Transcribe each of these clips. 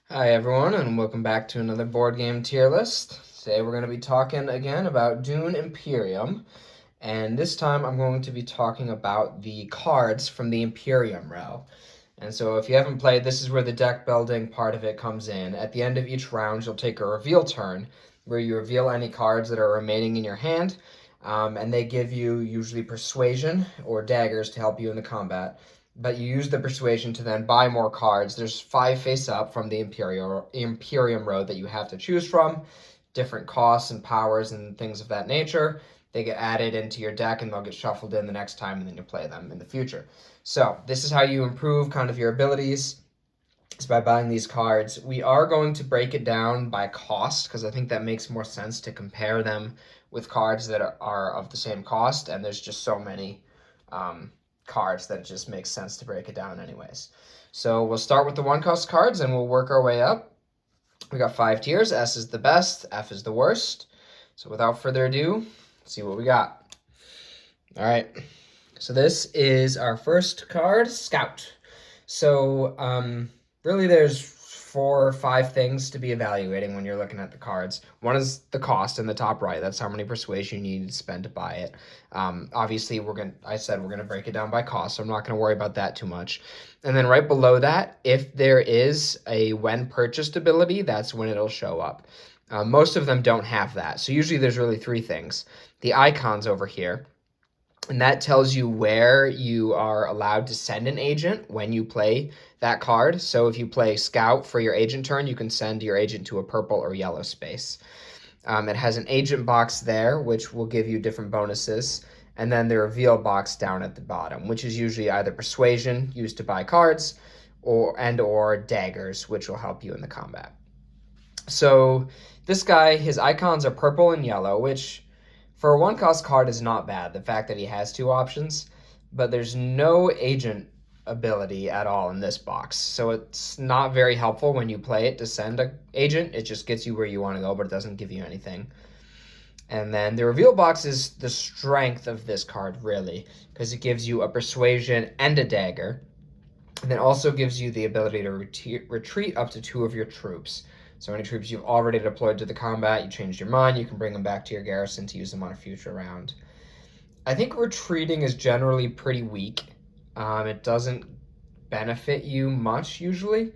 Hi everyone, and welcome back to another board game tier list. Today we're going to be talking again about Dune Imperium, and this time I'm going to be talking about the cards from the Imperium row. And so if you haven't played, this is where the deck building part of it comes in. At the end of each round, you'll take a reveal turn, where you reveal any cards that are remaining in your hand, and they give you usually persuasion or daggers to help you in the combat. But you use the persuasion to then buy more cards. There's 5 face up from the Imperium row that you have to choose from, different costs and powers and things of that nature. They get added into your deck and they'll get shuffled in the next time, and then you play them in the future. So this is how you improve kind of your abilities, is by buying these cards. We are going to break it down by cost because I think that makes more sense to compare them with cards that are of the same cost, and there's just so many cards that it just makes sense to break it down anyways. So we'll start with the one cost cards and we'll work our way up. We got 5 tiers. S is the best, F is the worst. So without further ado, let's see what we got. All right. So this is our first card, Scout. So really there's 4 or 5 things to be evaluating when you're looking at the cards. One is the cost in the top right. That's how many persuasion you need to spend to buy it. Obviously, I said we're gonna break it down by cost, so I'm not gonna worry about that too much. And then right below that, if there is a when purchased ability, that's when it'll show up. Most of them don't have that. So usually there's really 3 things. The icons over here, and that tells you where you are allowed to send an agent when you play that card. So if you play Scout for your agent turn, you can send your agent to a purple or yellow space. It has an agent box there, which will give you different bonuses. And then the reveal box down at the bottom, which is usually either persuasion, used to buy cards, or daggers, which will help you in the combat. So this guy, his icons are purple and yellow, which for a 1-cost card is not bad, the fact that he has 2 options, but there's no agent ability at all in this box. So it's not very helpful when you play it to send an agent. It just gets you where you want to go, but it doesn't give you anything. And then the reveal box is the strength of this card, really, because it gives you a persuasion and a dagger. And then also gives you the ability to retreat up to 2 of your troops. So any troops you've already deployed to the combat, you changed your mind, you can bring them back to your garrison to use them on a future round. I think retreating is generally pretty weak. It doesn't benefit you much usually.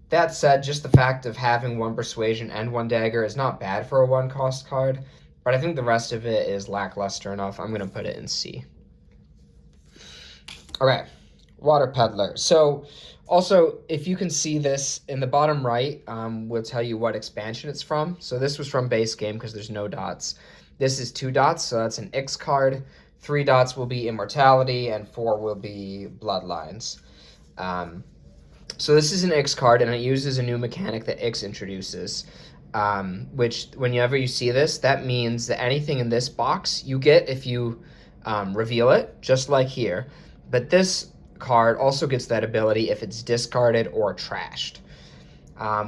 That said, just the fact of having 1 persuasion and 1 dagger is not bad for a 1-cost card, but I think the rest of it is lackluster enough. I'm going to put it in C. Okay, Water Peddler. So also, if you can see this in the bottom right, will tell you what expansion it's from. So this was from base game because there's no dots. This is 2 dots, so that's an Ix card. 3 dots will be Immortality, and 4 will be Bloodlines. So this is an Ix card, and it uses a new mechanic that Ix introduces, which whenever you see this, that means that anything in this box you get if you reveal it, just like here. But this card also gets that ability if it's discarded or trashed,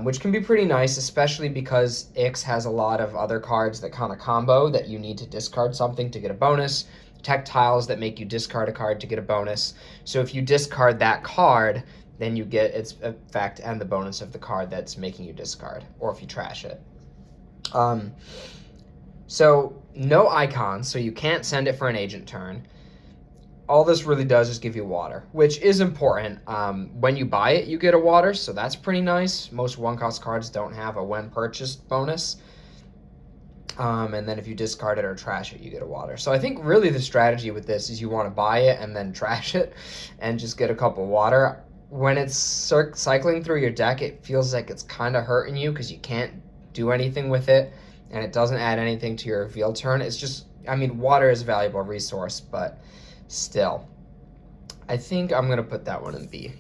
which can be pretty nice, especially because Ix has a lot of other cards that kind of combo that you need to discard something to get a bonus, tech tiles that make you discard a card to get a bonus. So if you discard that card, then you get its effect and the bonus of the card that's making you discard, or if you trash it. So no icons, so you can't send it for an agent turn. All this really does is give you water, which is important. When you buy it, you get a water, so that's pretty nice. Most 1-cost cards don't have a when purchased bonus. And then if you discard it or trash it, you get a water. So I think really the strategy with this is you want to buy it and then trash it and just get a couple water. When it's cycling through your deck, it feels like it's kind of hurting you because you can't do anything with it, and it doesn't add anything to your reveal turn. It's just, I mean, water is a valuable resource, but still, I think I'm going to put that one in B.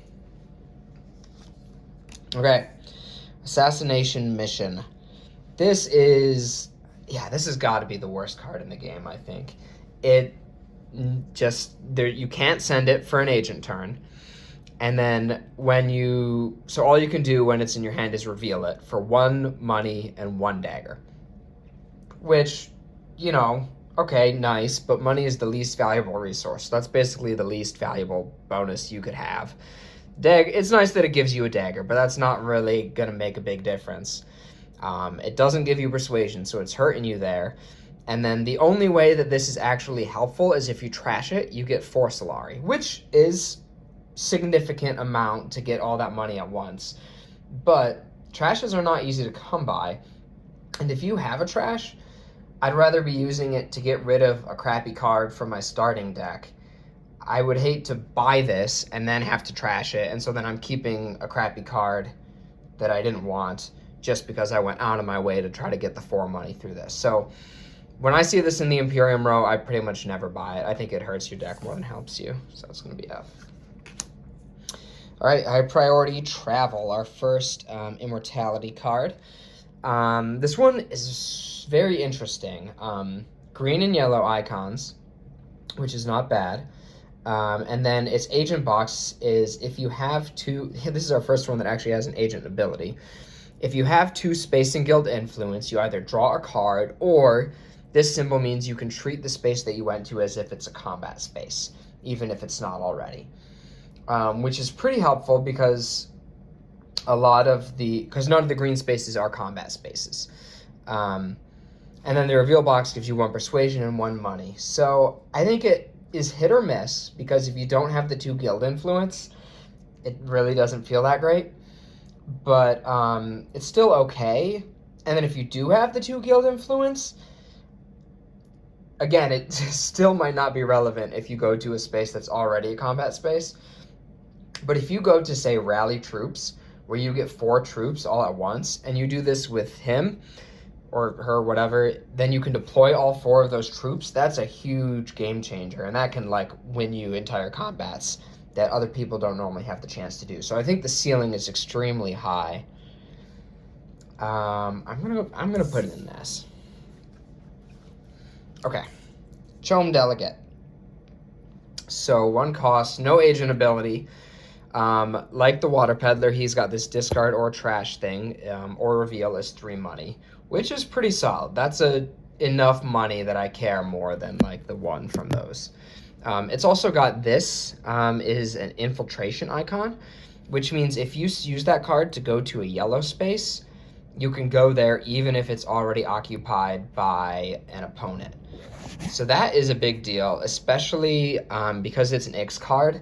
Okay, Assassination Mission. This has got to be the worst card in the game, I think. You can't send it for an agent turn. And then so all you can do when it's in your hand is reveal it for 1 money and 1 dagger. Which, okay, nice, but money is the least valuable resource. That's basically the least valuable bonus you could have. It's nice that it gives you a dagger, but that's not really going to make a big difference. It doesn't give you persuasion, so it's hurting you there. And then the only way that this is actually helpful is if you trash it, you get 4 Solari, which is significant amount to get all that money at once. But trashes are not easy to come by. And if you have a trash, I'd rather be using it to get rid of a crappy card from my starting deck. I would hate to buy this and then have to trash it, and so then I'm keeping a crappy card that I didn't want just because I went out of my way to try to get the 4 money through this. So when I see this in the Imperium row, I pretty much never buy it. I think it hurts your deck more than helps you, so it's going to be F. All right, high priority travel, our first immortality card. This one is very interesting. Green and yellow icons, which is not bad. And then its agent box is if you have 2, this is our first one that actually has an agent ability. If you have 2 Space and Guild influence, you either draw a card, or this symbol means you can treat the space that you went to as if it's a combat space, even if it's not already. Which is pretty helpful because because none of the green spaces are combat spaces. And then the reveal box gives you 1 persuasion and 1 money. So I think it is hit or miss, because if you don't have the 2 guild influence, it really doesn't feel that great. But it's still okay. And then if you do have the 2 guild influence, again, it still might not be relevant if you go to a space that's already a combat space. But if you go to, say, rally troops, where you get 4 troops all at once, and you do this with him or her, whatever, then you can deploy all 4 of those troops. That's a huge game changer, and that can like win you entire combats that other people don't normally have the chance to do. So I think the ceiling is extremely high. I'm gonna put it in this. Okay, Chome Delegate. So 1 cost, no agent ability. Like the Water Peddler, he's got this discard or trash thing, or reveal as 3 money, which is pretty solid. That's enough money that I care more than like the 1 from those. It's also got this, is an infiltration icon, which means if you use that card to go to a yellow space, you can go there even if it's already occupied by an opponent. So that is a big deal, especially because it's an X card.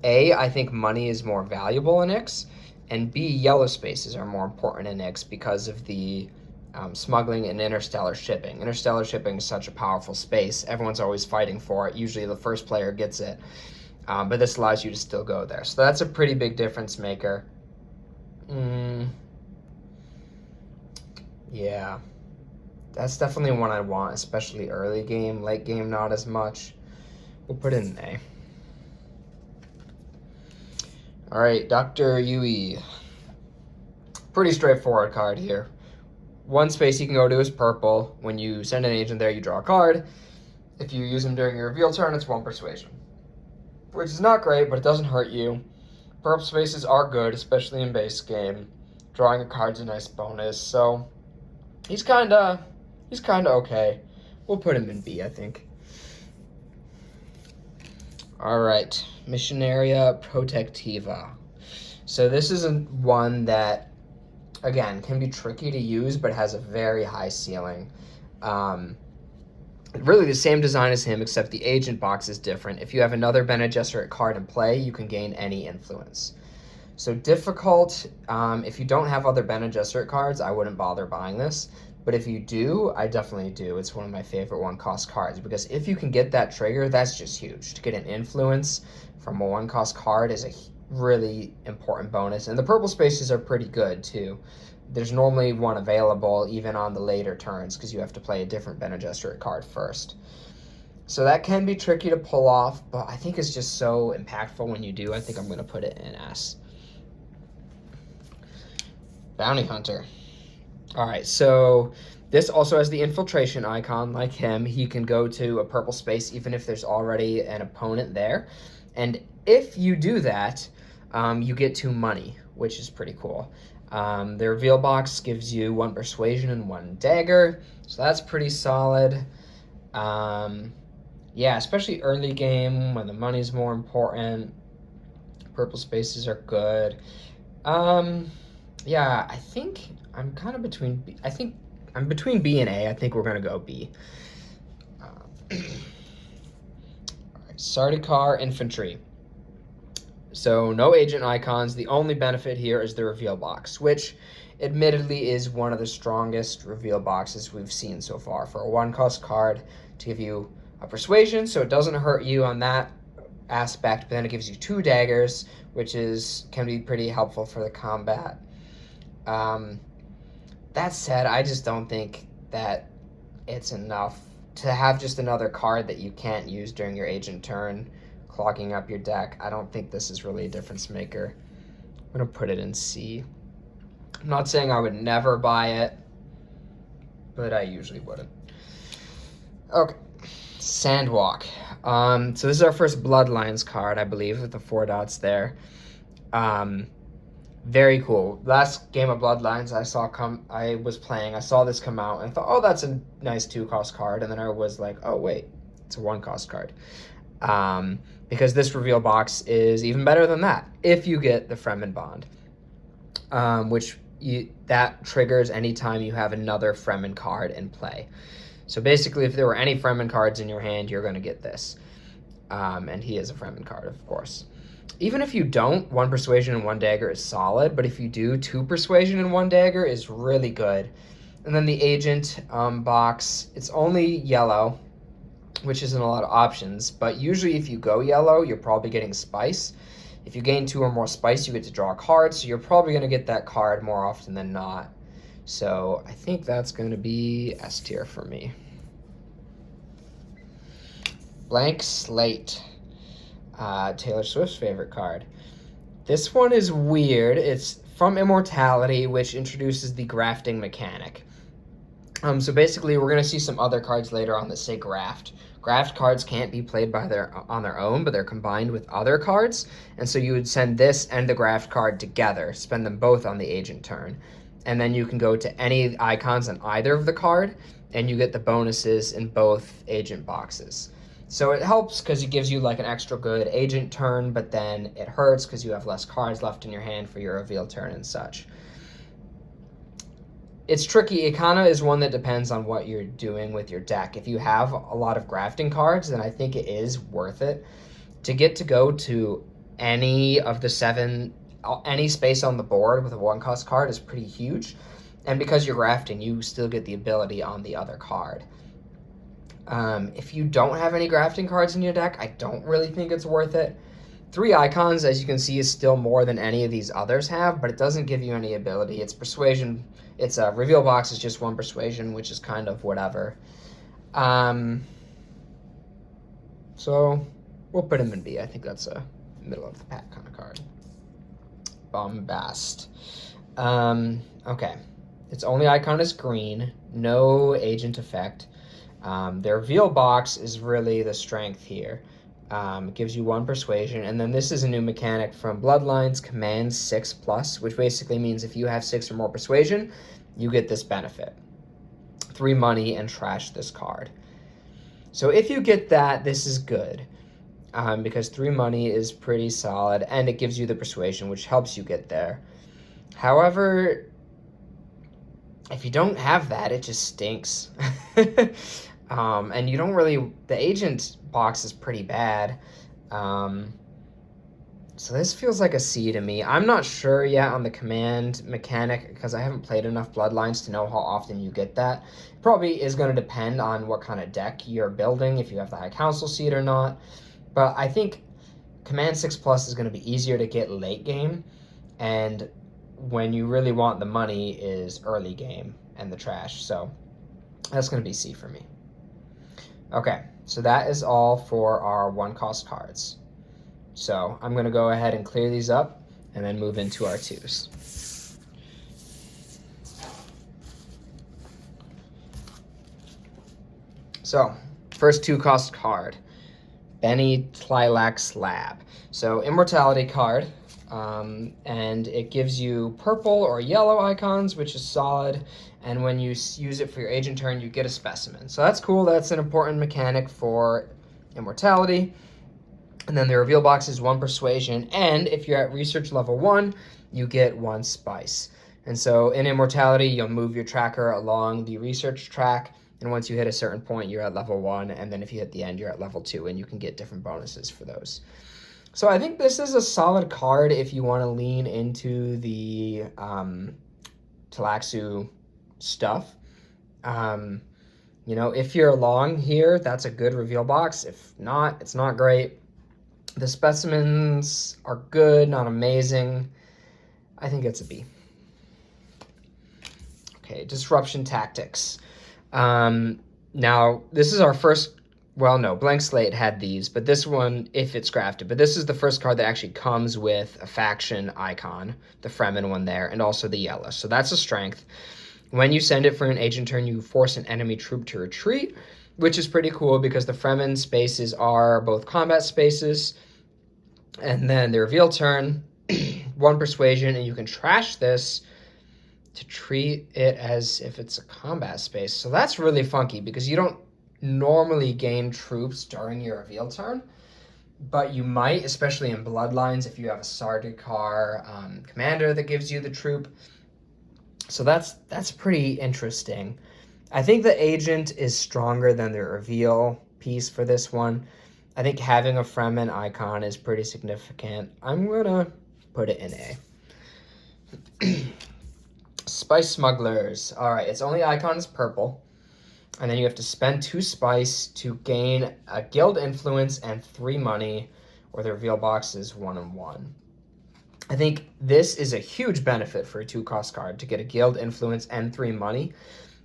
A, I think money is more valuable in X, and B, yellow spaces are more important in X because of the smuggling and interstellar shipping. Interstellar shipping is such a powerful space. Everyone's always fighting for it. Usually the first player gets it, but this allows you to still go there. So that's a pretty big difference maker. Yeah, that's definitely one I want, especially early game. Late game, not as much. We'll put it in A. All right, Dr. Yui. Pretty straightforward card here. 1 space you can go to is purple. When you send an agent there, you draw a card. If you use him during your reveal turn, it's 1 persuasion, which is not great, but it doesn't hurt you. Purple spaces are good, especially in base game. Drawing a card's a nice bonus, so he's kind of okay. We'll put him in B, I think. All right, Missionaria Protectiva. So this is one that, again, can be tricky to use, but has a very high ceiling. Really the same design as him, except the agent box is different. If you have another Bene Gesserit card in play, you can gain any influence. So difficult, if you don't have other Bene Gesserit cards, I wouldn't bother buying this. But if you do, I definitely do. It's one of my favorite 1-cost cards, because if you can get that trigger, that's just huge. To get an influence from a 1-cost card is a really important bonus. And the purple spaces are pretty good too. There's normally 1 available even on the later turns, because you have to play a different Bene Gesserit card first. So that can be tricky to pull off, but I think it's just so impactful when you do. I think I'm going to put it in S. Bounty Hunter. All right, so this also has the infiltration icon. Like him, he can go to a purple space even if there's already an opponent there. And if you do that, you get 2 money, which is pretty cool. The reveal box gives you 1 persuasion and 1 dagger, so that's pretty solid. Yeah, especially early game when the money's more important. Purple spaces are good. Yeah, I think I'm kind of between I think I'm between B and A. I think we're gonna go B. All right, Sardaukar Infantry. So no agent icons. The only benefit here is the reveal box, which admittedly is one of the strongest reveal boxes we've seen so far for a 1-cost card to give you a persuasion, so it doesn't hurt you on that aspect, but then it gives you 2 daggers, which can be pretty helpful for the combat. That said, I just don't think that it's enough to have just another card that you can't use during your agent turn, clogging up your deck. I don't think this is really a difference maker. I'm gonna put it in C. I'm not saying I would never buy it, but I usually wouldn't. Okay, Sandwalk. So this is our first Bloodlines card, I believe, with the 4 dots there. Very cool. Last game of Bloodlines I saw this come out, and I thought, oh, that's a nice 2-cost card, and then I was like, oh wait, it's a 1-cost card. Because this reveal box is even better than that if you get the Fremen Bond, that triggers anytime you have another Fremen card in play. So basically, if there were any Fremen cards in your hand, you're going to get this. And he is a Fremen card, of course. Even if you don't, 1 persuasion and 1 dagger is solid, but if you do, 2 persuasion and 1 dagger is really good. And then the agent box, it's only yellow, which isn't a lot of options, but usually if you go yellow, you're probably getting spice. If you gain 2 or more spice, you get to draw a card, so you're probably going to get that card more often than not. So I think that's going to be S tier for me. Blank Slate. Taylor Swift's favorite card. This one is weird. It's from Immortality, which introduces the grafting mechanic. So basically, we're going to see some other cards later on that say graft. Graft cards can't be played on their own, but they're combined with other cards. And so you would send this and the graft card together, spend them both on the agent turn. And then you can go to any icons on either of the card, and you get the bonuses in both agent boxes. So it helps because it gives you like an extra good agent turn, but then it hurts because you have less cards left in your hand for your reveal turn and such. It's tricky. It kind of is one that depends on what you're doing with your deck. If you have a lot of grafting cards, then I think it is worth it to get to go to any of the 7, any space on the board with a 1-cost card is pretty huge. And because you're grafting, you still get the ability on the other card. If you don't have any grafting cards in your deck, I don't really think it's worth it. 3 icons, as you can see, is still more than any of these others have, but it doesn't give you any ability. It's persuasion. It's a reveal box is just 1 persuasion, which is kind of whatever. So we'll put him in B. I think that's a middle of the pack kind of card. Bombast. Okay. Its only icon is green. No agent effect. Their reveal box is really the strength here. It gives you 1 persuasion, and then this is a new mechanic from Bloodlines, Command 6+, which basically means if you have 6 or more persuasion, you get this benefit. 3 money and trash this card. So if you get that, this is good, because 3 money is pretty solid, and it gives you the persuasion, which helps you get there. However, if you don't have that, it just stinks. And you don't really, the agent box is pretty bad. So this feels like a C to me. I'm not sure yet on the command mechanic because I haven't played enough Bloodlines to know how often you get that. It probably is going to depend on what kind of deck you're building, if you have the High Council seat or not. But I think Command 6+ is going to be easier to get late game, and when you really want the money is early game and the trash. So that's going to be C for me. Okay, so that is all for our 1-cost cards. So I'm going to go ahead and clear these up and then move into our 2s. So first 2-cost card, Benny Tlilax Lab. So Immortality card, and it gives you purple or yellow icons, which is solid. And when you use it for your agent turn, you get a specimen. So that's cool. That's an important mechanic for Immortality. And then the reveal box is 1 persuasion, and if you're at research level 1, you get 1 spice. And so in Immortality, you'll move your tracker along the research track, and once you hit a certain point, you're at level 1, and then if you hit the end, you're at level 2, and you can get different bonuses for those. So I think this is a solid card if you want to lean into the Talaxu stuff. If you're along here, that's a good reveal box. If not, it's not great. The specimens are good, not amazing. I think it's a B. Okay, Disruption Tactics. Now, this is our first... Well, no, Blank Slate had these, but this one, if it's crafted. But this is the first card that actually comes with a faction icon, the Fremen one there, and also the yellow. So that's a strength. When you send it for an agent turn, you force an enemy troop to retreat, which is pretty cool because the Fremen spaces are both combat spaces. And then the reveal turn, 1 persuasion, and you can trash this to treat it as if it's a combat space. So that's really funky because you don't normally gain troops during your reveal turn, but you might, especially in Bloodlines, if you have a Sardaukar commander that gives you the troop. So that's pretty interesting. I think the agent is stronger than the reveal piece for this one. I think having a Fremen icon is pretty significant. I'm gonna put it in A. Spice Smugglers. All right, its only icon is purple. And then you have to spend 2 spice to gain a guild influence and 3 money, or the reveal box is 1 and 1. I think this is a huge benefit for a 2-cost card to get a guild influence and 3 money.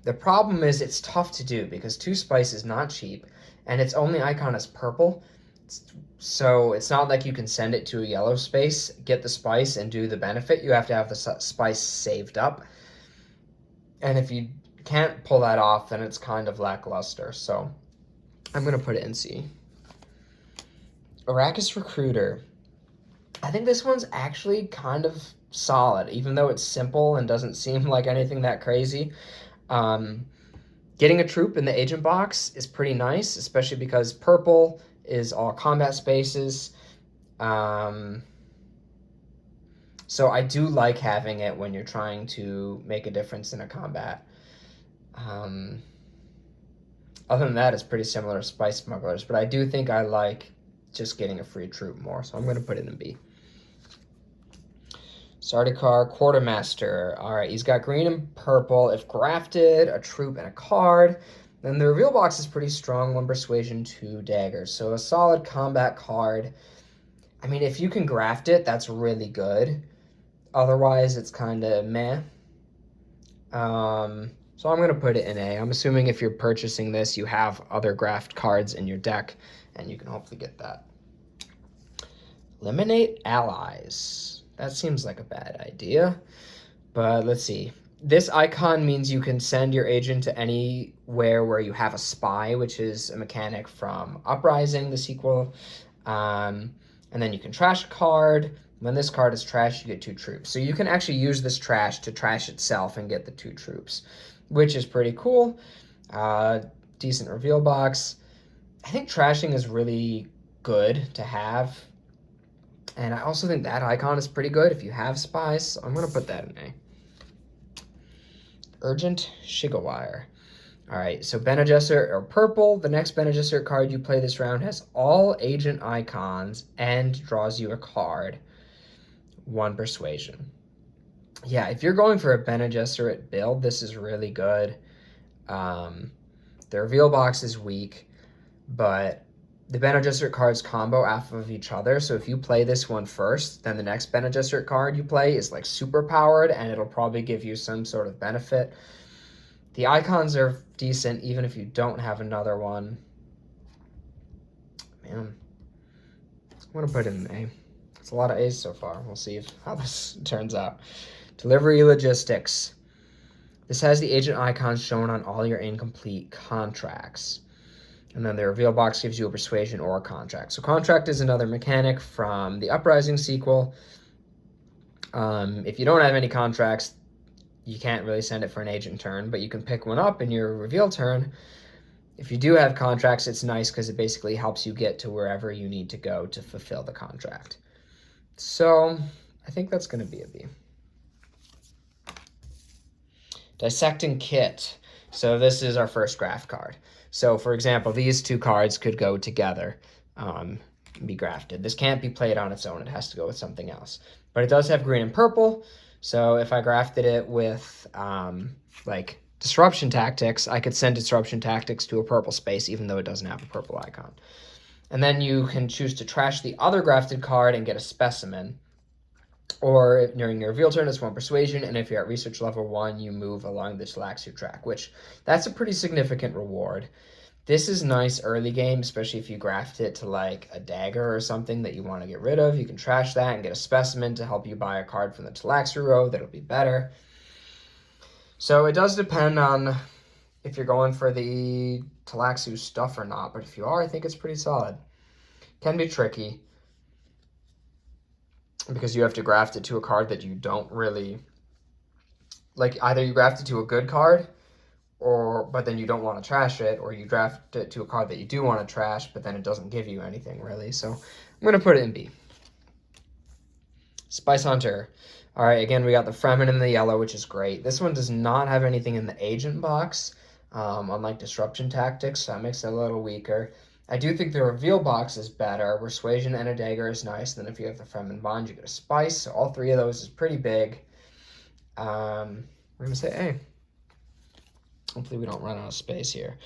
The problem is it's tough to do because 2 spice is not cheap, and its only icon is purple. So it's not like you can send it to a yellow space, get the spice, and do the benefit. You have to have the spice saved up. And if you can't pull that off, then it's kind of lackluster. So I'm going to put it in C. Arrakis Recruiter. I think this one's actually kind of solid, even though it's simple and doesn't seem like anything that crazy. Getting a troop in the agent box is pretty nice, especially because purple is all combat spaces. So I do like having it when you're trying to make a difference in a combat. Other than that, it's pretty similar to Spice Smugglers, but I do think I like just getting a free troop more, so I'm going to put it in B. Sardaukar Quartermaster. All right, he's got green and purple. If grafted, a troop and a card. Then the reveal box is pretty strong. 1 persuasion, 2 daggers. So a solid combat card. I mean, if you can graft it, that's really good. Otherwise, it's kind of meh. So I'm going to put it in A. I'm assuming if you're purchasing this, you have other graft cards in your deck, and you can hopefully get that. Eliminate allies. That seems like a bad idea, but let's see. This icon means you can send your agent to anywhere where you have a spy, which is a mechanic from Uprising, the sequel. And then you can trash a card. When this card is trashed, you get 2 troops. So you can actually use this trash to trash itself and get the 2 troops, which is pretty cool. Decent reveal box. I think trashing is really good to have. And I also think that icon is pretty good if you have spies. So I'm going to put that in A. Urgent Shigawire. All right, so Bene Gesserit or purple. The next Bene Gesserit card you play this round has all agent icons and draws you a card. 1 persuasion. Yeah, if you're going for a Bene Gesserit build, this is really good. The reveal box is weak, but the Bene Gesserit cards combo off of each other. So if you play this one first, then the next Bene Gesserit card you play is like super powered, and it'll probably give you some sort of benefit. The icons are decent, even if you don't have another one. Man, I'm going to put it in A. It's a lot of A's so far. We'll see how this turns out. Delivery Logistics. This has the agent icons shown on all your incomplete contracts. And then the reveal box gives you a persuasion or a contract. So contract is another mechanic from the Uprising sequel. If you don't have any contracts, you can't really send it for an agent turn, but you can pick one up in your reveal turn. If you do have contracts, it's nice because it basically helps you get to wherever you need to go to fulfill the contract. So I think that's going to be a B. Dissecting Kit. So this is our first graft card. So for example, these two cards could go together, be grafted. This can't be played on its own. It has to go with something else. But it does have green and purple. So if I grafted it with like Disruption Tactics, I could send Disruption Tactics to a purple space even though it doesn't have a purple icon. And then you can choose to trash the other grafted card and get a specimen. Or during your reveal turn, it's 1 persuasion, and if you're at research level 1, you move along the Talaxu track, which that's a pretty significant reward. This is nice early game, especially if you graft it to like a dagger or something that you want to get rid of. You can trash that and get a specimen to help you buy a card from the Talaxu row that'll be better. So it does depend on if you're going for the Talaxu stuff or not, but if you are, I think it's pretty solid. Can be tricky, because you have to graft it to a card that you don't really like. Either you graft it to a good card, but then you don't want to trash it, or you draft it to a card that you do want to trash, but then it doesn't give you anything really. So I'm going to put it in B. Spice Hunter. All right, again, we got the Fremen in the yellow, which is great. This one does not have anything in the agent box, unlike Disruption Tactics, so that makes it a little weaker. I do think the reveal box is better. Persuasion and a dagger is nice. Then if you have the Fremen Bond, you get a spice. So all three of those is pretty big. We're going to say A. Hopefully we don't run out of space here.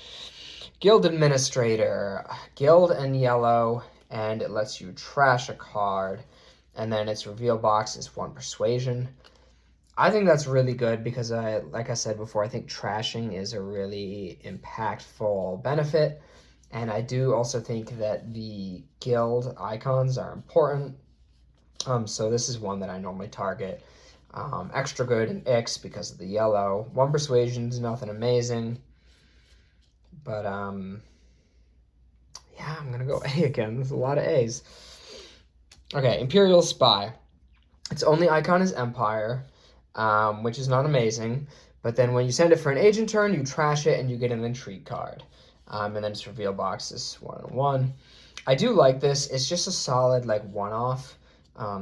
Guild Administrator. Guild and yellow, and it lets you trash a card. And then its reveal box is 1 persuasion. I think that's really good because, like I said before, I think trashing is a really impactful benefit. And I do also think that the guild icons are important. So this is one that I normally target. Extra good in X because of the yellow. 1 persuasion is nothing amazing. But yeah, I'm going to go A again. There's a lot of A's. Okay, Imperial Spy. Its only icon is Empire, which is not amazing. But then when you send it for an agent turn, you trash it and you get an intrigue card. And then its reveal box is 1/1. I do like this. It's just a solid like one-off.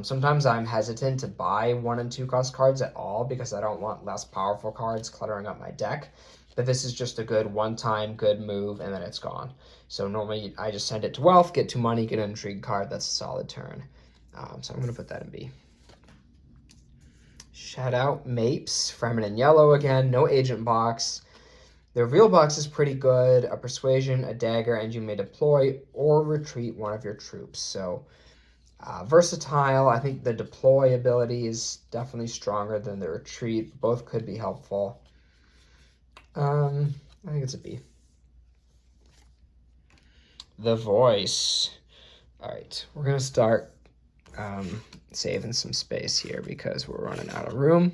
Sometimes I'm hesitant to buy 1 and 2 cost cards at all because I don't want less powerful cards cluttering up my deck. But this is just a good one-time good move, and then it's gone. So normally I just send it to Wealth, get 2 money, get an intrigue card. That's a solid turn. So I'm going to put that in B. Shout out Mapes, Fremen in yellow again, no agent box. The reveal box is pretty good, a persuasion, a dagger, and you may deploy or retreat 1 of your troops. So versatile. I think the deploy ability is definitely stronger than the retreat. Both could be helpful. I think it's a B. The Voice. All right, we're going to start saving some space here because we're running out of room.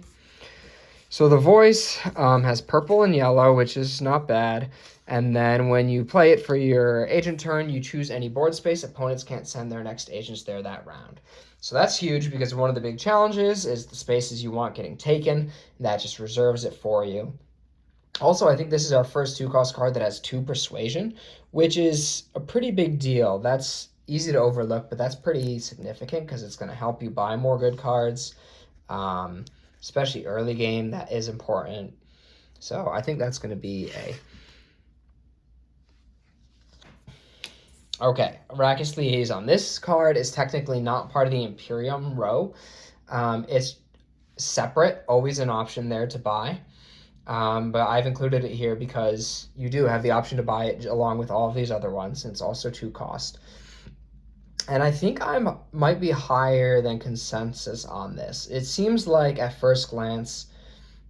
So the Voice has purple and yellow, which is not bad. And then when you play it for your agent turn, you choose any board space. Opponents can't send their next agents there that round. So that's huge because one of the big challenges is the spaces you want getting taken. That just reserves it for you. Also, I think this is our first 2-cost card that has 2 persuasion, which is a pretty big deal. That's easy to overlook, but that's pretty significant because it's going to help you buy more good cards. Especially early game, that is important. So I think that's going to be A. Okay, Arrakis Liaison. This card is technically not part of the Imperium row. It's separate, always an option there to buy. But I've included it here because you do have the option to buy it along with all of these other ones, and it's also 2 cost. And I think I might be higher than consensus on this. It seems like at first glance,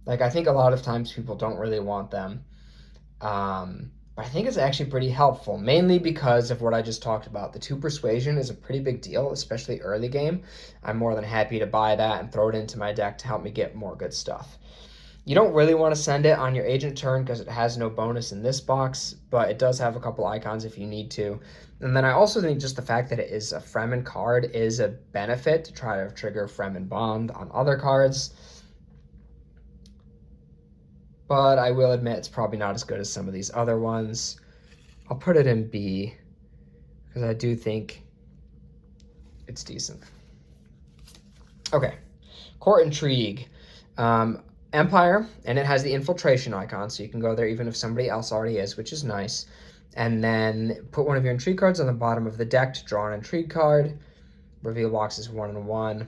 like I think a lot of times people don't really want them. But I think it's actually pretty helpful, mainly because of what I just talked about. The 2 persuasion is a pretty big deal, especially early game. I'm more than happy to buy that and throw it into my deck to help me get more good stuff. You don't really want to send it on your agent turn because it has no bonus in this box, but it does have a couple icons if you need to. And then I also think just the fact that it is a Fremen card is a benefit to try to trigger Fremen Bond on other cards. But I will admit it's probably not as good as some of these other ones. I'll put it in B because I do think it's decent. Okay, Court Intrigue. Empire, and it has the infiltration icon, so you can go there even if somebody else already is, which is nice. And then put one of your intrigue cards on the bottom of the deck to draw an intrigue card. Reveal box is 1/1.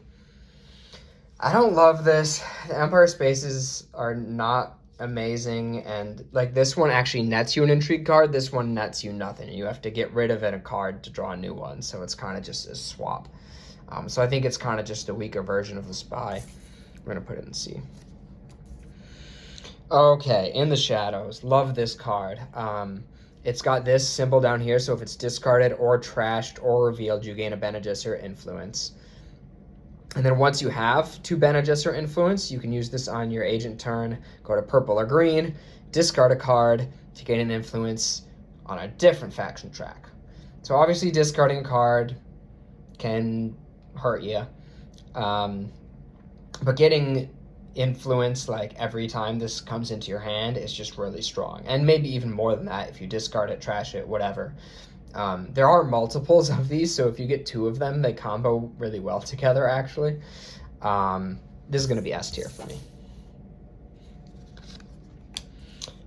I don't love this. The Empire spaces are not amazing, and like this one actually nets you an intrigue card. This one nets you nothing. You have to get rid of a card to draw a new one, so it's kind of just a swap. So I think it's kind of just a weaker version of the Spy. We're going to put it in C. Okay, In the Shadows. Love this card. It's got this symbol down here, so if it's discarded or trashed or revealed, you gain a Bene Gesserit influence. And then once you have 2 Bene Gesserit influence, you can use this on your agent turn, go to purple or green, discard a card to gain an influence on a different faction track. So obviously discarding a card can hurt you. But getting influence like every time this comes into your hand is just really strong, and maybe even more than that if you discard it, trash it, whatever. There are multiples of these, so if you get 2 of them, they combo really well together actually. This is going to be S tier for me.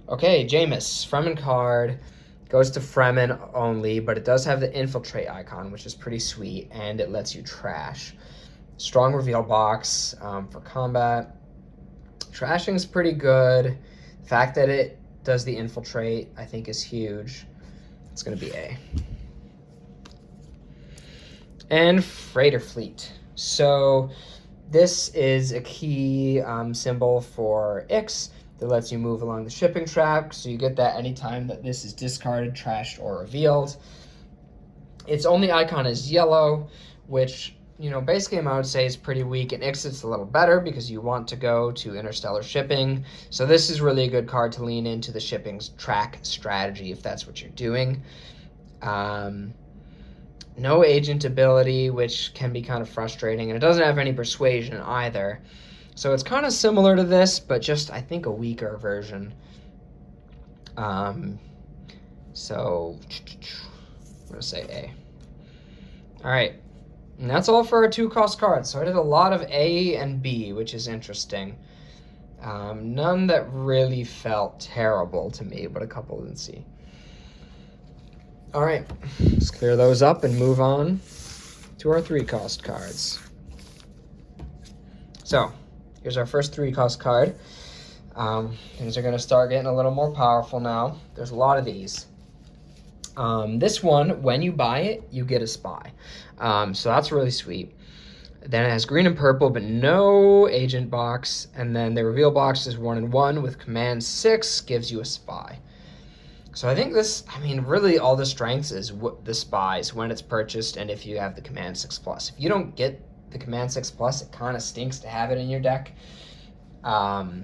Okay, Jameis. Fremen card goes to Fremen only, but it does have the infiltrate icon, which is pretty sweet, and it lets you trash. Strong reveal box for combat. Trashing is pretty good. The fact that it does the infiltrate, I think, is huge. It's going to be A. And Freighter Fleet. So this is a key symbol for Ix that lets you move along the shipping track. So you get that anytime that this is discarded, trashed, or revealed. Its only icon is yellow, which, you know, base game I would say is pretty weak. In Ix it's a little better because you want to go to interstellar shipping. So this is really a good card to lean into the shipping track strategy if that's what you're doing. No agent ability, which can be kind of frustrating, and it doesn't have any persuasion either. So it's kind of similar to this, but just, I think, a weaker version. So I'm going to say A. All right. And that's all for our 2-cost cards. So I did a lot of A and B, which is interesting. None that really felt terrible to me, but a couple in C. All right, let's clear those up and move on to our 3-cost cards. So here's our first 3-cost card. Things are going to start getting a little more powerful now. There's a lot of these. This one, when you buy it, you get a Spy. So that's really sweet. Then it has green and purple, but no agent box. And then the reveal box is 1/1 with command 6, gives you a Spy. So I think this, I mean, really all the strengths is the Spies when it's purchased and if you have the command 6+. If you don't get the command 6+, it kind of stinks to have it in your deck. But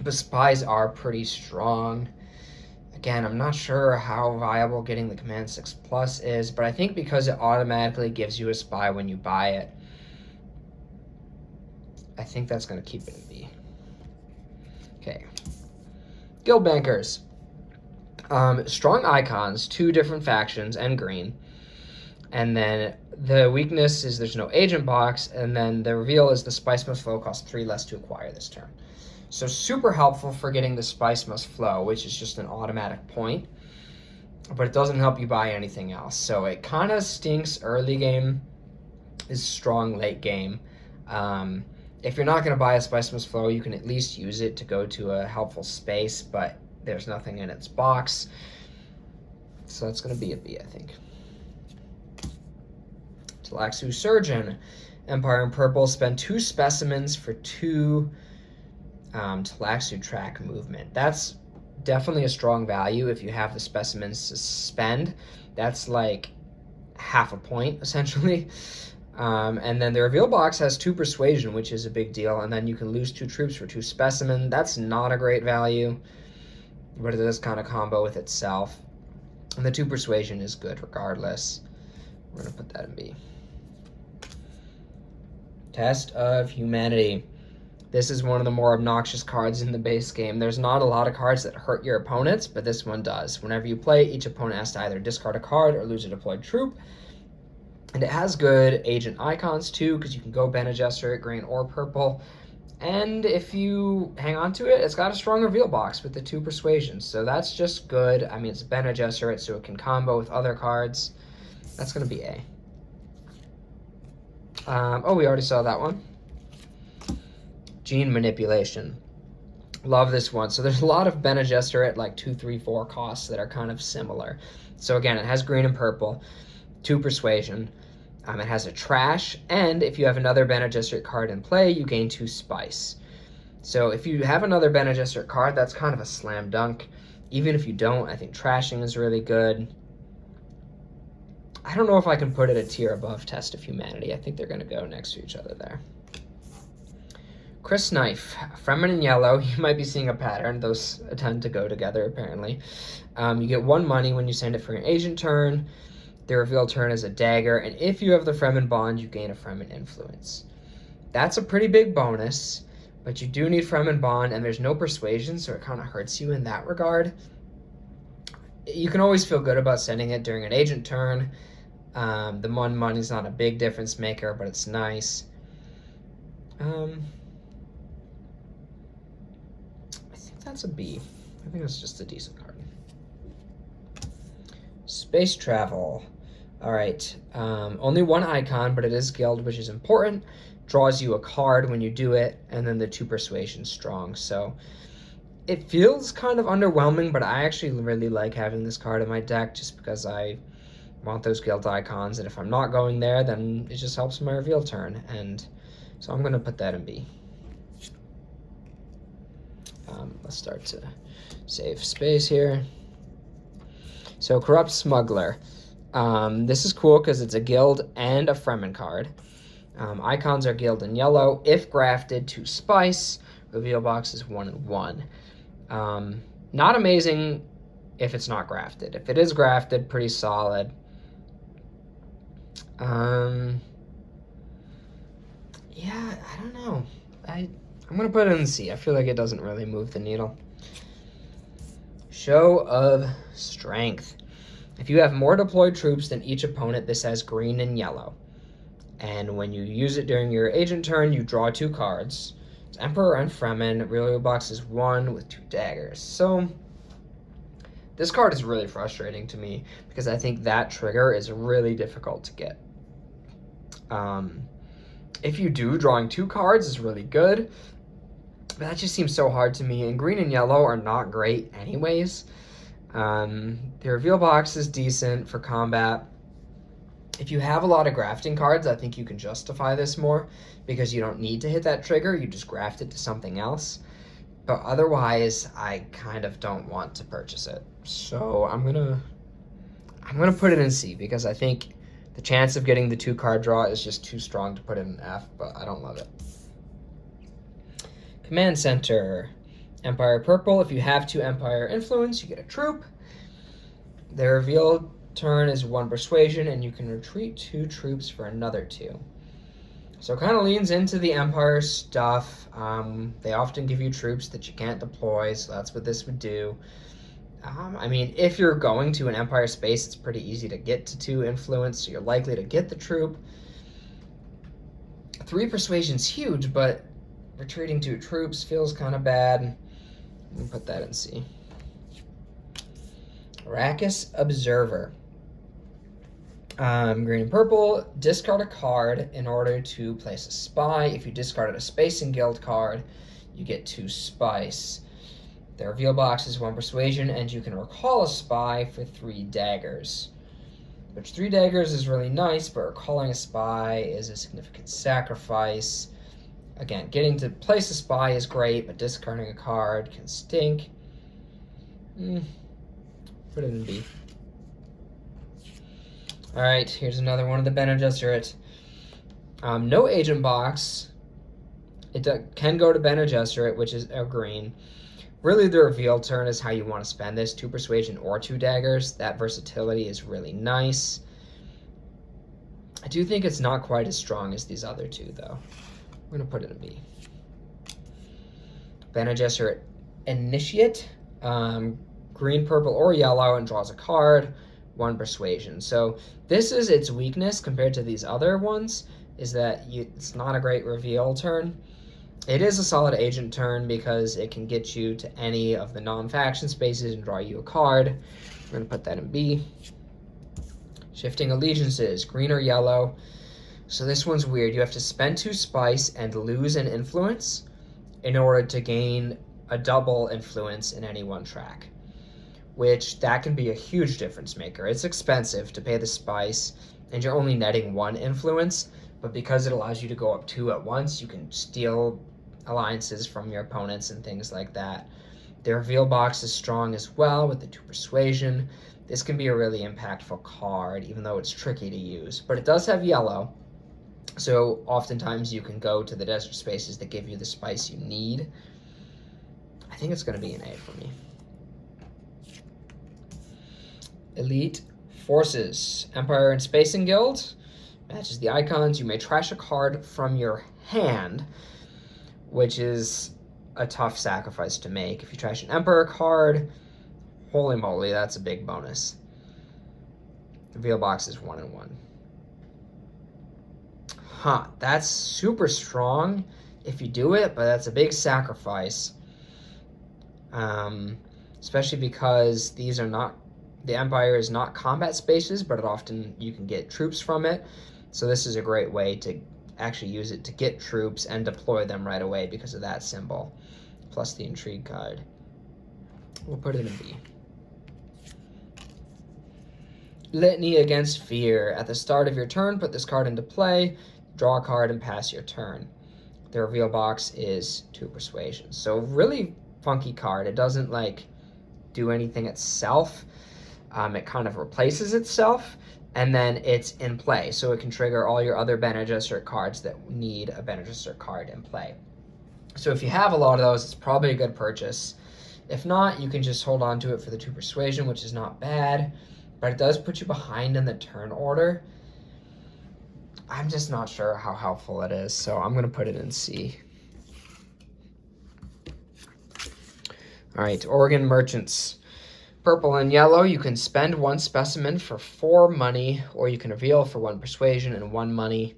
Spies are pretty strong. Again, I'm not sure how viable getting the command 6+ is, but I think because it automatically gives you a Spy when you buy it, I think that's going to keep it in B. Okay. Guild Bankers. Strong icons, 2 different factions, and green. And then the weakness is there's no agent box, and then the reveal is the Spice Must Flow costs 3 less to acquire this turn. So super helpful for getting the Spice Must Flow, which is just an automatic point, but it doesn't help you buy anything else. So it kind of stinks early game, is strong late game. If you're not going to buy a Spice Must Flow, you can at least use it to go to a helpful space, but there's nothing in its box. So that's going to be a B, I think. Talaxu Surgeon. Empire in purple. Spend 2 specimens for 2 Talaxu track movement. That's definitely a strong value if you have the specimens to spend. That's like half a point, essentially. And then the reveal box has 2 persuasion, which is a big deal. And then you can lose 2 troops for 2 specimen. That's not a great value, but it does kind of combo with itself. And the 2 persuasion is good regardless. We're going to put that in B. Test of Humanity. This is one of the more obnoxious cards in the base game. There's not a lot of cards that hurt your opponents, but this one does. Whenever you play, each opponent has to either discard a card or lose a deployed troop. And it has good agent icons too, because you can go Bene Gesserit, green or purple. And if you hang on to it, it's got a strong reveal box with the 2 persuasions. So that's just good. I mean, it's Bene Gesserit, so it can combo with other cards. That's going to be A. Oh, we already saw that one. Gene Manipulation. Love this one. So there's a lot of Bene Gesserit, like 2, 3, 4 costs that are kind of similar. So again, it has green and purple, 2 persuasion. It has a trash, and if you have another Bene Gesserit card in play, you gain 2 spice. So if you have another Bene Gesserit card, that's kind of a slam dunk. Even if you don't, I think trashing is really good. I don't know if I can put it a tier above Test of Humanity. I think they're going to go next to each other there. Chris Knife, Fremen in yellow. You might be seeing a pattern. Those tend to go together, apparently. You get 1 money when you send it for your agent turn. The reveal turn is a dagger, and if you have the Fremen bond, you gain a Fremen influence. That's a pretty big bonus, but you do need Fremen bond, and there's no persuasion, so it kind of hurts you in that regard. You can always feel good about sending it during an agent turn. The 1 money's not a big difference maker, but it's nice. I think that's a B. I think that's just a decent card. Space Travel. All right, only 1 icon, but it is guild, which is important. Draws you a card when you do it, and then the 2 persuasion strong. So it feels kind of underwhelming, but I actually really like having this card in my deck just because I want those guild icons, and if I'm not going there, then it just helps my reveal turn, and so I'm going to put that in B. Let's start to save space here. So Corrupt Smuggler. This is cool because it's a guild and a Fremen card. Icons are guild in yellow. If grafted to spice, reveal box is 1 and 1. Not amazing if it's not grafted. If it is grafted, pretty solid. Yeah, I don't know. I'm gonna put it in C. I feel like it doesn't really move the needle. Show of Strength. If you have more deployed troops than each opponent, this has green and yellow. And when you use it during your agent turn, you draw 2 cards. It's Emperor and Fremen. Reveal box is 1 with 2 daggers. So this card is really frustrating to me because I think that trigger is really difficult to get. If you do, drawing 2 cards is really good, but that just seems so hard to me. And green and yellow are not great anyways. The reveal box is decent for combat. If you have a lot of grafting cards, I think you can justify this more because you don't need to hit that trigger. You just graft it to something else. But otherwise, I kind of don't want to purchase it. So I'm gonna put it in C because I think the chance of getting the 2 card draw is just too strong to put it in F, but I don't love it. Command Center. Empire Purple. If you have 2 Empire Influence, you get a troop. The reveal turn is 1 persuasion, and you can retreat 2 troops for another 2. So it kind of leans into the Empire stuff. They often give you troops that you can't deploy, so that's what this would do. I mean, if you're going to an Empire space, it's pretty easy to get to 2 influence, so you're likely to get the troop. 3 persuasion's huge, but retreating 2 troops feels kind of bad. Let me put that in C. Arrakis Observer. Green and purple, discard a card in order to place a spy. If you discarded a space and guild card, you get 2 spice. The reveal box is 1 persuasion, and you can recall a spy for 3 daggers. Which 3 daggers is really nice, but recalling a spy is a significant sacrifice. Again, getting to place a spy is great, but discarding a card can stink. Put it in B. All right, here's another one of the Bene Gesserit. No agent box. It can go to Bene Gesserit, which is a green. Really, the reveal turn is how you want to spend this. 2 persuasion or 2 daggers. That versatility is really nice. I do think it's not quite as strong as these other 2, though. I'm going to put it in B. Bene Gesserit Initiate, green, purple, or yellow, and draws a card, 1 persuasion. So this is its weakness compared to these other ones, is that it's not a great reveal turn. It is a solid agent turn because it can get you to any of the non-faction spaces and draw you a card. We're going to put that in B. Shifting Allegiances, green or yellow. So this one's weird. You have to spend 2 spice and lose an influence in order to gain a double influence in any one track, which that can be a huge difference maker. It's expensive to pay the spice, and you're only netting 1 influence, but because it allows you to go up 2 at once, you can steal alliances from your opponents and things like that. The reveal box is strong as well with the 2 persuasion. This can be a really impactful card, even though it's tricky to use, but it does have yellow. So oftentimes you can go to the desert spaces that give you the spice you need. I think it's going to be an A for me. Elite Forces, Empire and Spacing Guild. Matches the icons. You may trash a card from your hand, which is a tough sacrifice to make. If you trash an Emperor card, holy moly, that's a big bonus. The reveal box is 1 and 1. Huh, that's super strong if you do it, but that's a big sacrifice. Especially because these are not, the Empire is not combat spaces, but often you can get troops from it. So this is a great way to actually use it to get troops and deploy them right away because of that symbol, plus the intrigue card. We'll put it in B. Litany Against Fear. At the start of your turn, put this card into play, draw a card, and pass your turn. The reveal box is 2 persuasion. So really funky card. It doesn't do anything itself. It kind of replaces itself, and then it's in play. So it can trigger all your other Bene Gesserit cards that need a Bene Gesserit card in play. So if you have a lot of those, it's probably a good purchase. If not, you can just hold on to it for the 2 persuasion, which is not bad, but it does put you behind in the turn order. I'm just not sure how helpful it is, so I'm going to put it in C. All right, Oregon Merchants. Purple and yellow, you can spend 1 specimen for 4 money, or you can reveal for 1 persuasion and 1 money.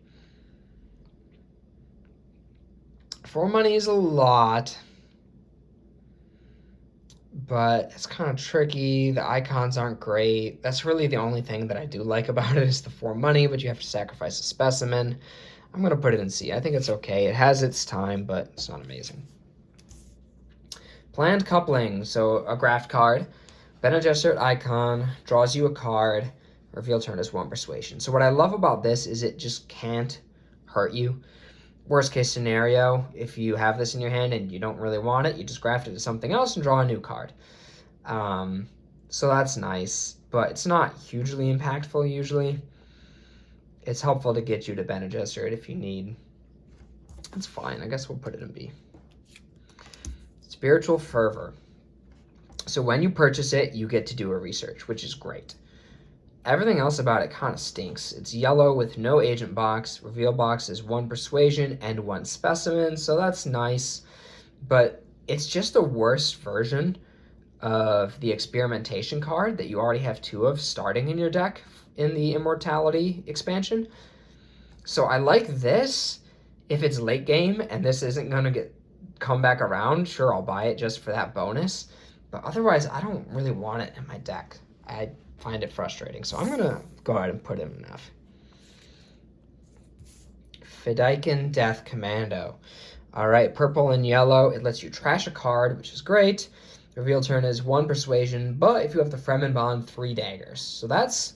4 money is a lot, but it's kind of tricky. The icons aren't great. That's really the only thing that I do like about it is the 4 money, but you have to sacrifice a specimen. I'm going to put it in C. I think it's okay. It has its time, but it's not amazing. Planned Coupling, so a graft card. Bene Gesserit icon, draws you a card, reveal turn is 1 persuasion. So what I love about this is it just can't hurt you. Worst case scenario, if you have this in your hand and you don't really want it, you just graft it to something else and draw a new card. So that's nice, but it's not hugely impactful usually. It's helpful to get you to Bene Gesserit if you need. It's fine. I guess we'll put it in B. Spiritual Fervor. So when you purchase it, you get to do a research, which is great. Everything else about it kind of stinks. It's yellow with no agent box. Reveal box is 1 persuasion and 1 specimen, so that's nice. But it's just a worse version of the experimentation card that you already have 2 of starting in your deck in the Immortality expansion. So I like this if it's late game and this isn't going to come back around. Sure, I'll buy it just for that bonus. But otherwise, I don't really want it in my deck. I find it frustrating. So I'm going to go ahead and put it in F. Fedaykin Death Commando. All right, purple and yellow. It lets you trash a card, which is great. The reveal turn is 1 persuasion, but if you have the Fremen Bond, 3 daggers. So that's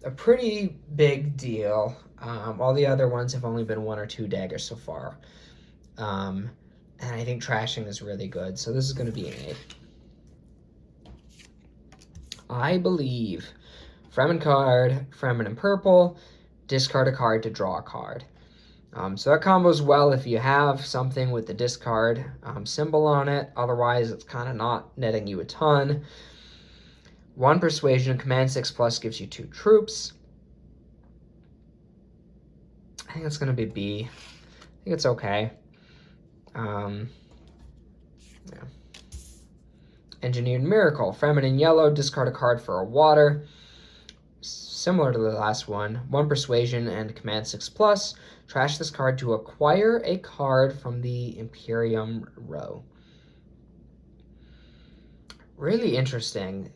a pretty big deal. All the other ones have only been 1 or 2 daggers so far. And I think trashing is really good. So this is going to be an A. I Believe. Fremen card, Fremen in purple, discard a card to draw a card. So that combos well if you have something with the discard symbol on it. Otherwise, it's kind of not netting you a ton. 1 persuasion, command 6+ gives you 2 troops. I think it's going to be B. I think it's okay. Yeah. Engineered Miracle. Feminine yellow, discard a card for a water. Similar to the last one. 1 Persuasion and Command 6+. Trash this card to acquire a card from the Imperium row. Really interesting.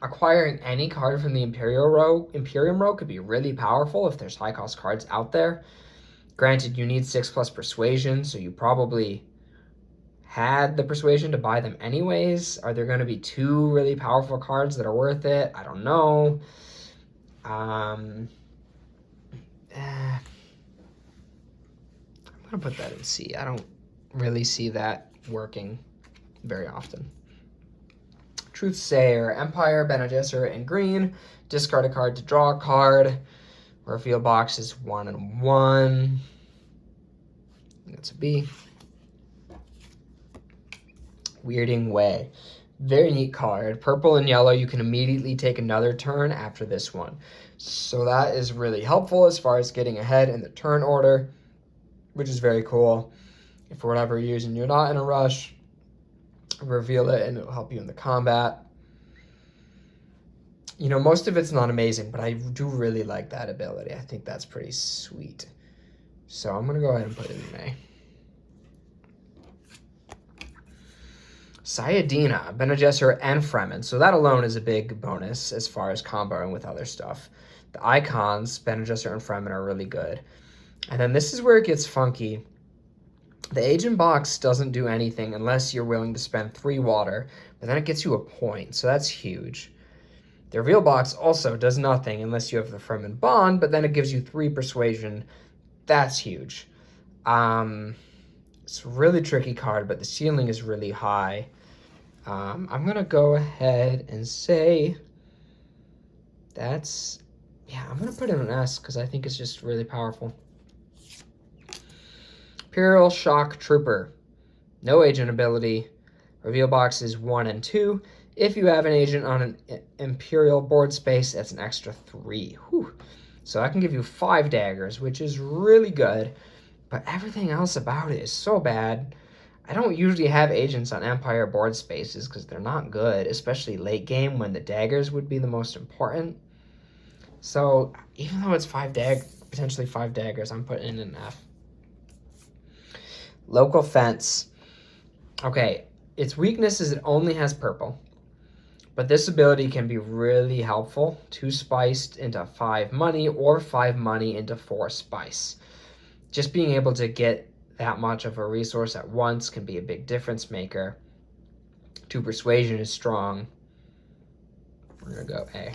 Acquiring any card from the Imperium row could be really powerful if there's high cost cards out there. Granted, you need 6+ Persuasion, so you probably had the Persuasion to buy them anyways. Are there going to be 2 really powerful cards that are worth it? I don't know. I'm going to put that in C. I don't really see that working very often. Truthsayer, Empire, Bene Gesserit in green. Discard a card to draw a card. Reveal box is 1 and 1. That's a B. Weirding Way. Very neat card. Purple and yellow, you can immediately take another turn after this one. So that is really helpful as far as getting ahead in the turn order, which is very cool. If for whatever reason you're not in a rush, reveal it and it'll help you in the combat. You know, most of it's not amazing, but I do really like that ability. I think that's pretty sweet. So I'm going to go ahead and put it in A. Sayadina, Bene Gesserit, and Fremen. So that alone is a big bonus as far as comboing with other stuff. The icons, Bene Gesserit and Fremen, are really good. And then this is where it gets funky. The agent box doesn't do anything unless you're willing to spend 3 water, but then it gets you a point, so that's huge. The reveal box also does nothing unless you have the Fremen bond, but then it gives you 3 persuasion. That's huge. It's a really tricky card, but the ceiling is really high. I'm going to go ahead and say that's, yeah, I'm going to put it in an S because I think it's just really powerful. Imperial Shock Trooper. No agent ability. Reveal box is 1 and 2. If you have an agent on an Imperial board space, that's an extra 3. Whew. So I can give you 5 daggers, which is really good. But everything else about it is so bad. I don't usually have agents on Empire board spaces because they're not good, especially late game when the daggers would be the most important. So even though it's potentially 5 daggers, I'm putting in an F. Local Fence. Okay, its weakness is it only has purple. But this ability can be really helpful. 2 spiced into 5 money or 5 money into 4 spice. Just being able to get that much of a resource at once can be a big difference maker. 2 persuasion is strong. We're going to go A.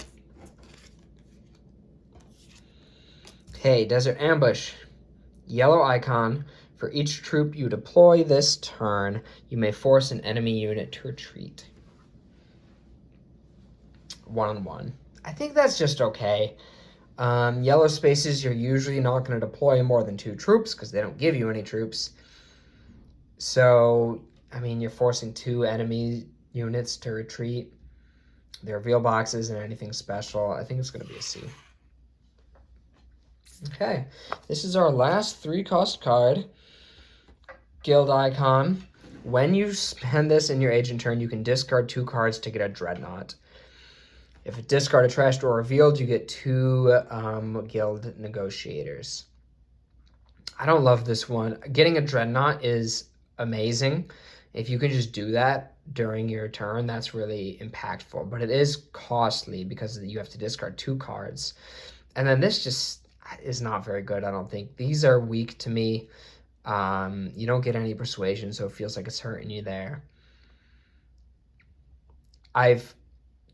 Okay, Desert Ambush. Yellow icon. For each troop you deploy this turn, you may force an enemy unit to retreat. 1 on 1. I think that's just okay. Yellow spaces, you're usually not going to deploy more than 2 troops because they don't give you any troops. So, I mean, you're forcing 2 enemy units to retreat. The reveal box isn't anything special. I think it's going to be a C. Okay, this is our last 3-cost card. Guild icon. When you spend this in your agent turn, you can discard 2 cards to get a Dreadnought. If you discard a trash door revealed, you get 2 guild negotiators. I don't love this one. Getting a Dreadnought is amazing. If you can just do that during your turn, that's really impactful. But it is costly because you have to discard 2 cards. And then this just is not very good, I don't think. These are weak to me. You don't get any persuasion, so it feels like it's hurting you there. I've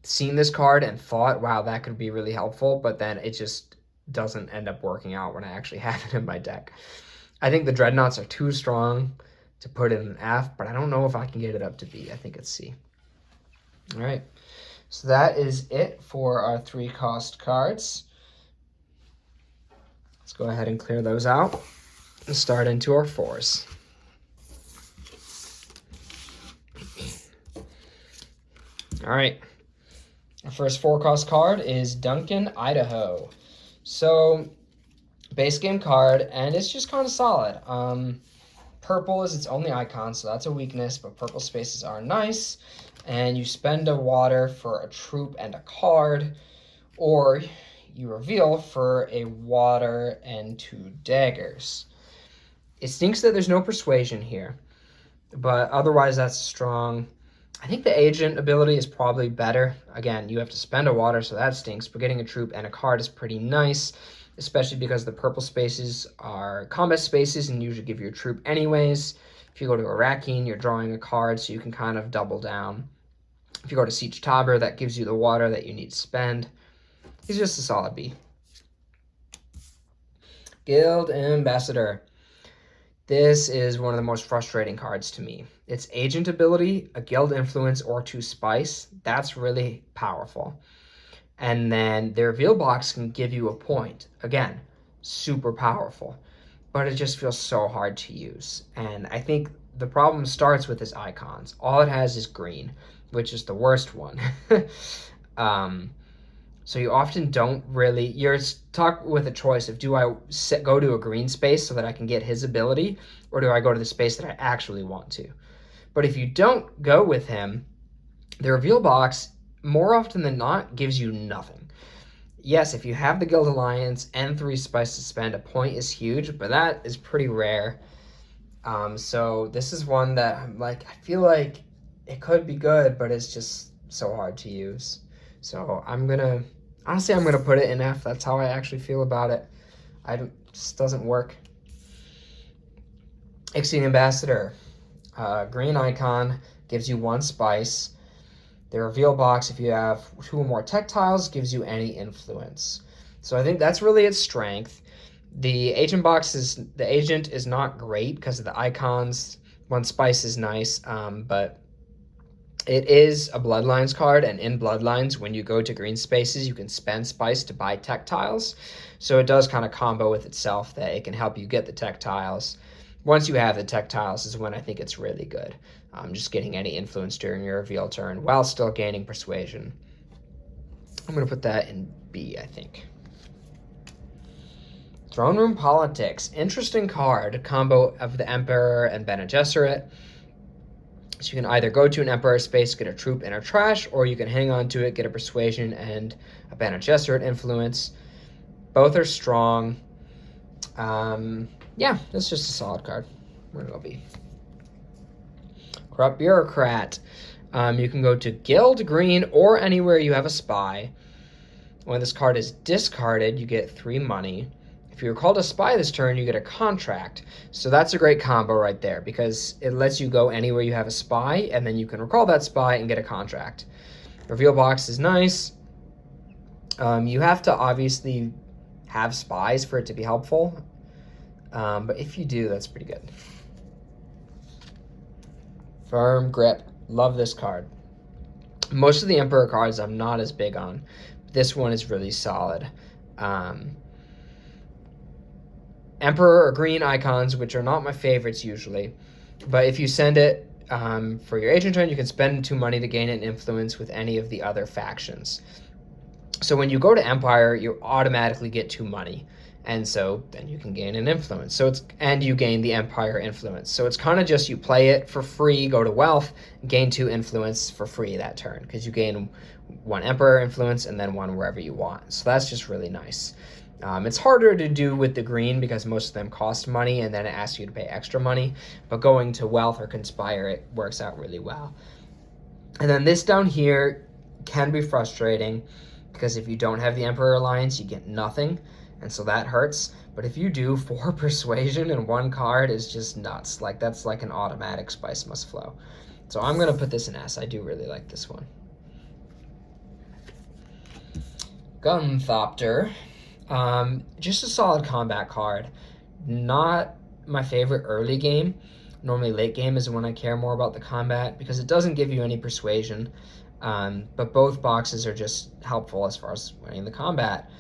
seen this card and thought, wow, that could be really helpful, but then it just doesn't end up working out when I actually have it in my deck. I think the Dreadnoughts are too strong to put in an F, but I don't know if I can get it up to B. I think it's C. All right, so that is it for our 3-cost cards. Let's go ahead and clear those out and start into our 4s. All right. Our first 4-cost card is Duncan, Idaho. So, base game card, and it's just kind of solid. Purple is its only icon, so that's a weakness, but purple spaces are nice. And you spend a water for a troop and a card, or you reveal for a water and 2 daggers. It stinks that there's no persuasion here, but otherwise that's strong. I think the agent ability is probably better. Again, you have to spend a water, so that stinks, but getting a troop and a card is pretty nice, especially because the purple spaces are combat spaces and usually give you a troop anyways. If you go to Arrakeen, you're drawing a card, so you can kind of double down. If you go to Siege Tabor, that gives you the water that you need to spend. He's just a solid B. Guild Ambassador. This is one of the most frustrating cards to me. Its agent ability, a guild influence, or 2 spice, that's really powerful. And then the reveal box can give you a point. Again, super powerful. But it just feels so hard to use. And I think the problem starts with its icons. All it has is green, which is the worst one. So you often don't really, you're stuck with a choice of, do I go to a green space so that I can get his ability, or do I go to the space that I actually want to? But if you don't go with him, the reveal box, more often than not, gives you nothing. Yes, if you have the Guild Alliance and 3 spice to spend, a point is huge, but that is pretty rare. So this is one that I'm like, I feel like it could be good, but it's just so hard to use. So I'm gonna put it in F. That's how I actually feel about it. It just doesn't work. Exceed Ambassador. Green icon gives you 1 spice. The reveal box, if you have 2 or more tech tiles, gives you any influence. So I think that's really its strength. The agent is not great because of the icons. 1 spice is nice, but it is a Bloodlines card, and in Bloodlines, when you go to green spaces, you can spend spice to buy tech tiles. So it does kind of combo with itself that it can help you get the tech tiles. Once you have the tech tiles is when I think it's really good. Just getting any influence during your reveal turn while still gaining persuasion. I'm going to put that in B, I think. Throne Room Politics. Interesting card. Combo of the Emperor and Bene Gesserit. So you can either go to an Emperor space, get a troop and a trash, or you can hang on to it, get a persuasion and a Bene Gesserit influence. Both are strong. Yeah, that's just a solid card. Where did it be? Corrupt Bureaucrat. You can go to Guild, Green, or anywhere you have a spy. When this card is discarded, you get 3 money. If you're called a spy this turn, you get a contract. So that's a great combo right there because it lets you go anywhere you have a spy, and then you can recall that spy and get a contract. Reveal box is nice. You have to obviously have spies for it to be helpful. But if you do, that's pretty good. Firm Grip. Love this card. Most of the Emperor cards I'm not as big on. This one is really solid. Emperor or green icons, which are not my favorites usually. But if you send it for your agent turn, you can spend 2 money to gain an influence with any of the other factions. So when you go to Empire, you automatically get 2 money. And so then you can gain an influence. And you gain the Empire influence. So it's kind of just you play it for free, go to Wealth, gain 2 influence for free that turn. Because you gain 1 Emperor influence and then 1 wherever you want. So that's just really nice. It's harder to do with the green because most of them cost money and then it asks you to pay extra money. But going to Wealth or Conspire, it works out really well. And then this down here can be frustrating because if you don't have the Emperor Alliance, you get nothing. And so that hurts. But if you do, 4 persuasion and 1 card is just nuts. Like that's like an automatic spice must flow. So I'm going to put this in S. I do really like this one. Gunthopter. Just a solid combat card. Not my favorite early game. Normally late game is when I care more about the combat because it doesn't give you any persuasion. But both boxes are just helpful as far as winning the combat.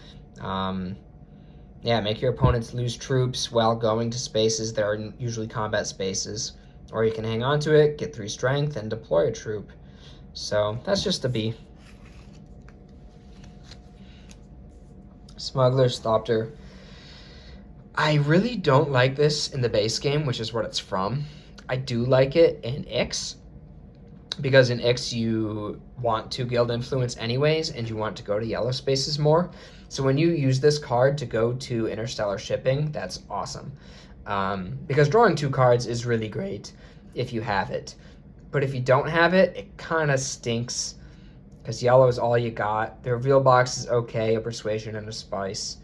Yeah, make your opponents lose troops while going to spaces that are usually combat spaces. Or you can hang on to it, get 3 strength, and deploy a troop. So that's just a B. Smuggler's Thopter. I really don't like this in the base game, which is what it's from. I do like it in Ix, because in Ix you want to guild influence anyways, and you want to go to yellow spaces more. So when you use this card to go to interstellar shipping, that's awesome. Because drawing 2 cards is really great if you have it. But if you don't have it, it kind of stinks, because yellow is all you got. The reveal box is okay, a persuasion and a spice.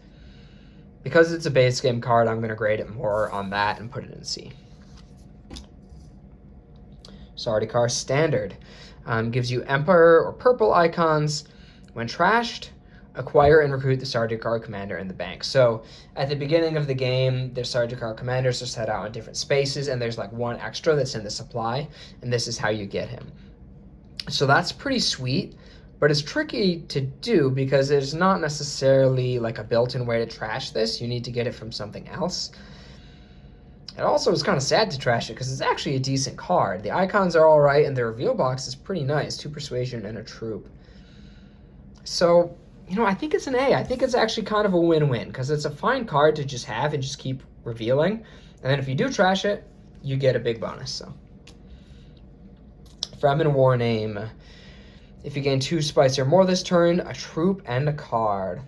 Because it's a base game card, I'm going to grade it more on that and put it in C. Sardaukar Standard gives you Emperor or purple icons. When trashed, acquire and recruit the Sardaukar commander in the bank. So at the beginning of the game, the Sardaukar commanders are set out in different spaces, and there's like one extra that's in the supply, and this is how you get him. So that's pretty sweet, but it's tricky to do because there's not necessarily like a built-in way to trash this. You need to get it from something else. It also is kind of sad to trash it because it's actually a decent card. The icons are all right, and the reveal box is pretty nice. 2 persuasion and a troop. So, I think it's an A. I think it's actually kind of a win-win because it's a fine card to just have and just keep revealing. And then if you do trash it, you get a big bonus. So, Fremen War Name. If you gain 2 spice or more this turn, a troop and a card.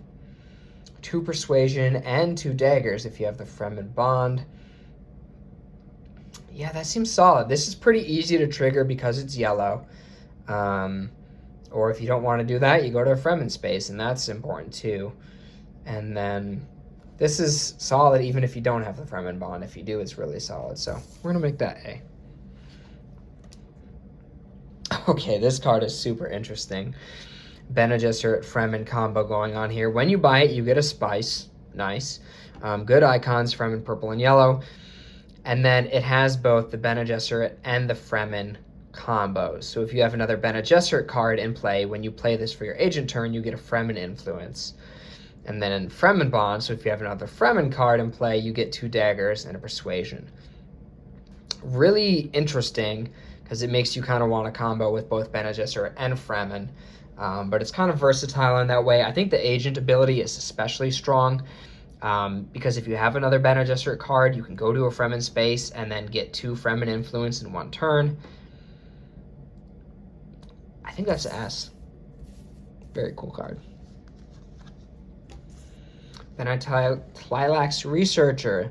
2 persuasion and 2 daggers if you have the Fremen Bond. Yeah, that seems solid. This is pretty easy to trigger because it's yellow. Or if you don't want to do that, you go to a Fremen space, and that's important too. And then this is solid even if you don't have the Fremen Bond. If you do, it's really solid. So we're going to make that A. Okay, this card is super interesting. Bene Gesserit Fremen combo going on here. When you buy it, you get a spice. Nice. Good icons, Fremen purple and yellow. And then it has both the Bene Gesserit and the Fremen combos. So if you have another Bene Gesserit card in play, when you play this for your agent turn, you get a Fremen influence. And then in Fremen Bond, so if you have another Fremen card in play, you get 2 daggers and a persuasion. Really interesting, because it makes you kind of want to combo with both Bene Gesserit and Fremen. But it's kind of versatile in that way. I think the agent ability is especially strong. Because if you have another Bene Gesserit card, you can go to a Fremen space and then get 2 Fremen influence in 1 turn. I think that's an S. Very cool card. Then I Tlilax Researcher.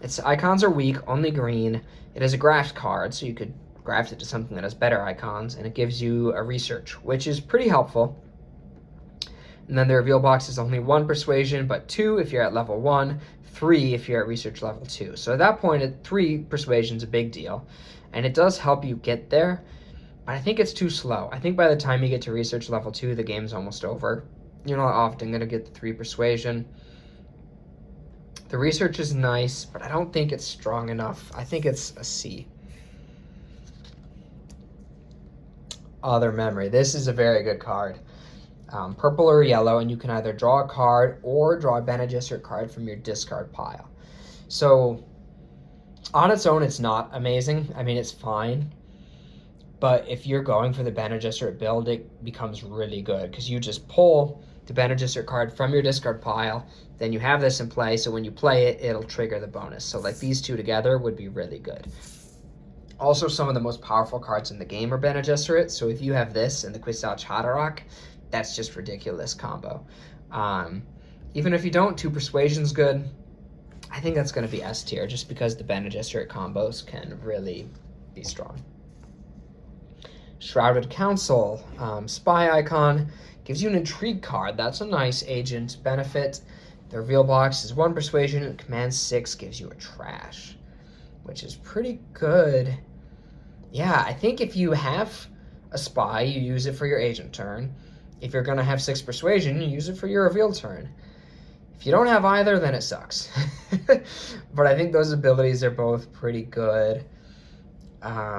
Its icons are weak, only green. It is a graft card, so you could graft it to something that has better icons, and it gives you a research, which is pretty helpful. And then the reveal box is only 1 persuasion, but 2 if you're at level 1, 3 if you're at research level 2. So at that point, 3 persuasion is a big deal. And it does help you get there, but I think it's too slow. I think by the time you get to research level 2, the game's almost over. You're not often going to get the 3 persuasion. The research is nice, but I don't think it's strong enough. I think it's a C. Other Memory. This is a very good card. Purple or yellow, and you can either draw a card or draw a Bene Gesserit card from your discard pile. So on its own, it's not amazing. I mean, it's fine. But if you're going for the Bene Gesserit build, it becomes really good because you just pull the Bene Gesserit card from your discard pile, then you have this in play, so when you play it, it'll trigger the bonus. So like these 2 together would be really good. Also, some of the most powerful cards in the game are Bene Gesserit, so if you have this and the Kwisatz Haderach, that's just ridiculous combo. Even if you don't, 2 persuasion's good. I think that's going to be S tier, just because the Bene Gesserit combos can really be strong. Shrouded Council, spy icon, gives you an intrigue card. That's a nice agent benefit. The reveal box is 1 persuasion, and command 6 gives you a trash, which is pretty good. Yeah, I think if you have a spy, you use it for your agent turn. If you're going to have 6 persuasion, you use it for your reveal turn. If you don't have either, then it sucks. But I think those abilities are both pretty good. We're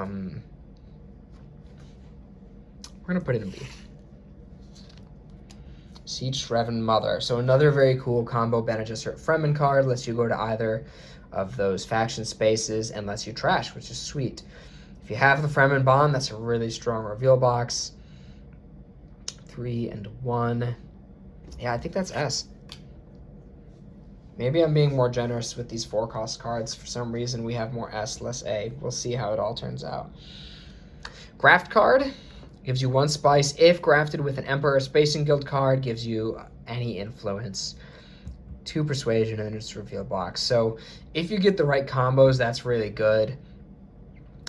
going to put it in B. Siege Revan Mother. So another very cool combo Bene Gesserit Fremen card. Lets you go to either of those faction spaces and lets you trash, which is sweet. If you have the Fremen Bond, that's a really strong reveal box. 3 and 1. Yeah, I think that's S. Maybe I'm being more generous with these 4-cost cards. For some reason, we have more S, less A. We'll see how it all turns out. Graft card gives you 1 spice. If grafted with an Emperor Spacing Guild card, gives you any influence. 2 persuasion, and then just reveal box. So if you get the right combos, that's really good.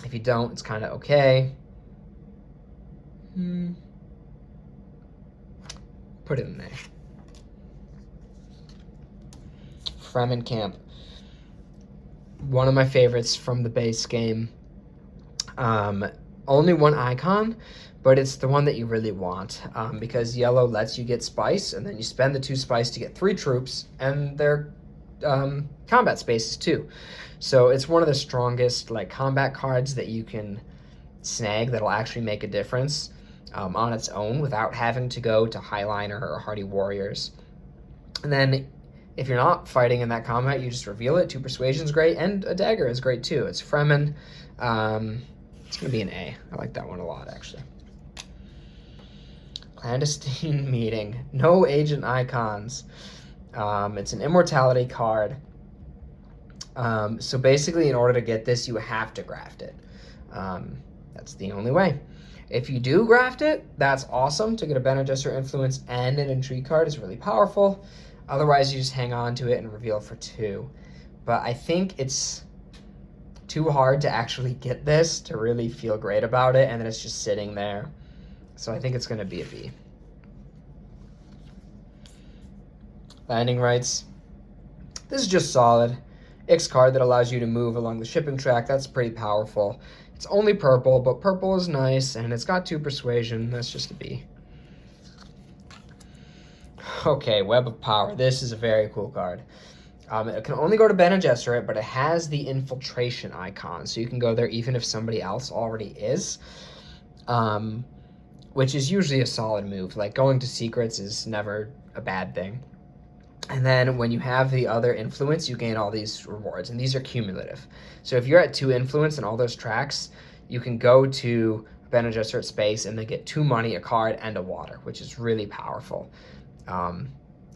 If you don't, it's kind of okay. Put it in there. Fremen Camp. One of my favorites from the base game. Only 1 icon, but it's the one that you really want, because yellow lets you get spice, and then you spend the 2 spice to get 3 troops, and they're combat spaces too. So it's one of the strongest like combat cards that you can snag that'll actually make a difference on its own without having to go to Highliner or Hardy Warriors. And then if you're not fighting in that combat, you just reveal it. 2 persuasion's great, and a dagger is great too. It's Fremen. It's gonna be an A. I like that one a lot, actually. Clandestine Meeting. No agent icons. It's an immortality card. So basically, in order to get this, you have to graft it. That's the only way. If you do graft it, that's awesome. To get a Bene Gesserit influence and an intrigue card is really powerful. Otherwise, you just hang on to it and reveal for 2. But I think it's too hard to actually get this to really feel great about it, and then it's just sitting there. So I think it's going to be a B. Landing rights. This is just solid. X card that allows you to move along the shipping track. That's pretty powerful. It's only purple, but purple is nice, and it's got 2 persuasion. That's just a B. Okay, Web of Power. This is a very cool card. It can only go to Bene Gesserit, but it has the infiltration icon, so you can go there even if somebody else already is, which is usually a solid move. Like, going to secrets is never a bad thing. And then when you have the other influence, you gain all these rewards, and these are cumulative. So if you're at 2 influence in all those tracks, you can go to Bene Gesserit space and then get 2 money, a card, and a water, which is really powerful.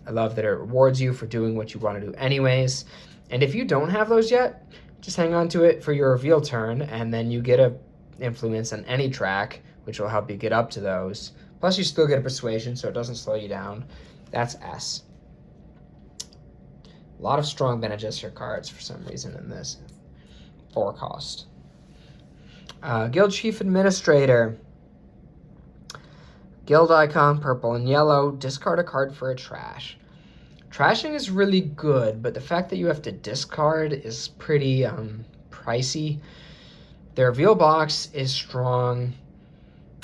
I love that it rewards you for doing what you want to do anyways. And if you don't have those yet, just hang on to it for your reveal turn, and then you get a influence on any track, which will help you get up to those. Plus, you still get a persuasion, so it doesn't slow you down. That's S. A lot of strong Bene Gesserit cards for some reason in this. 4 cost. Guild Chief Administrator. Guild icon, purple and yellow. Discard a card for a trash. Trashing is really good, but the fact that you have to discard is pretty pricey. The reveal box is strong.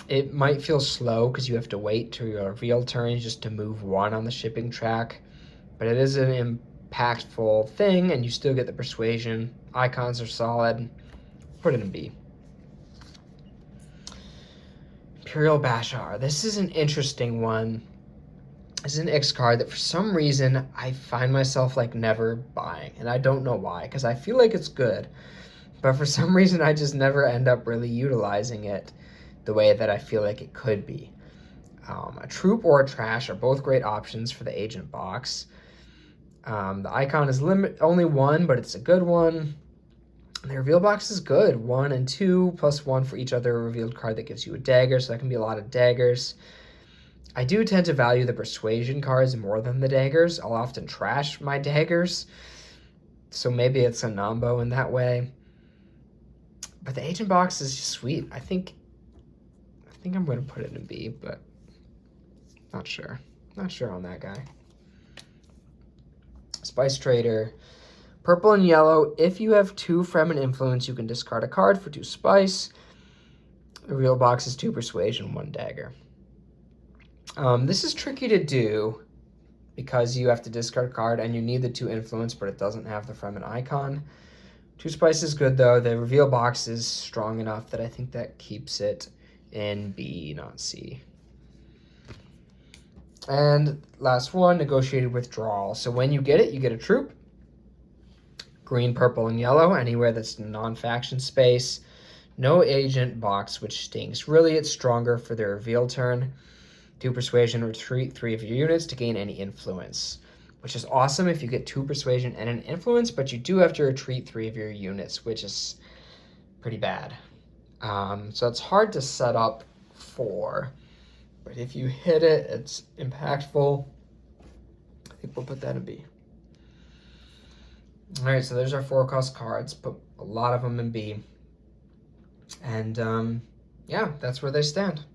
It might feel slow because you have to wait till your reveal turn just to move 1 on the shipping track, but it is an impactful thing, and you still get the persuasion. Icons are solid. Put it in B. Imperial Bashar. This is an interesting one. This is an X card that for some reason I find myself like never buying, and I don't know why, because I feel like it's good, but for some reason I just never end up really utilizing it the way that I feel like it could be. A troop or a trash are both great options for the agent box. The icon is only 1, but it's a good one. The reveal box is good. 1 and 2 plus 1 for each other revealed card that gives you a dagger, so that can be a lot of daggers. I do tend to value the persuasion cards more than the daggers. I'll often trash my daggers, so maybe it's a nombo in that way. But the agent box is just sweet. I think I'm going to put it in B, but not sure. Not sure on that guy. Spice Trader. Purple and yellow. If you have 2 Fremen influence, you can discard a card for 2 spice. The real box is 2 persuasion, 1 dagger. This is tricky to do because you have to discard a card and you need the 2 influence, but it doesn't have the Fremen icon. 2 spice is good though. The reveal box is strong enough that I think that keeps it in B, not C. And last one, negotiated withdrawal. So when you get it, you get a troop. Green, purple, and yellow, anywhere that's non-faction space. No agent box, which stinks. Really, it's stronger for the reveal turn. 2 persuasion, retreat 3 of your units to gain any influence. which is awesome if you get 2 persuasion and an influence, but you do have to retreat 3 of your units, which is pretty bad. So it's hard to set up for, but if you hit it, it's impactful. I think we'll put that in B. All right, so there's our 4-cost cards. Put a lot of them in B. And yeah, that's where they stand.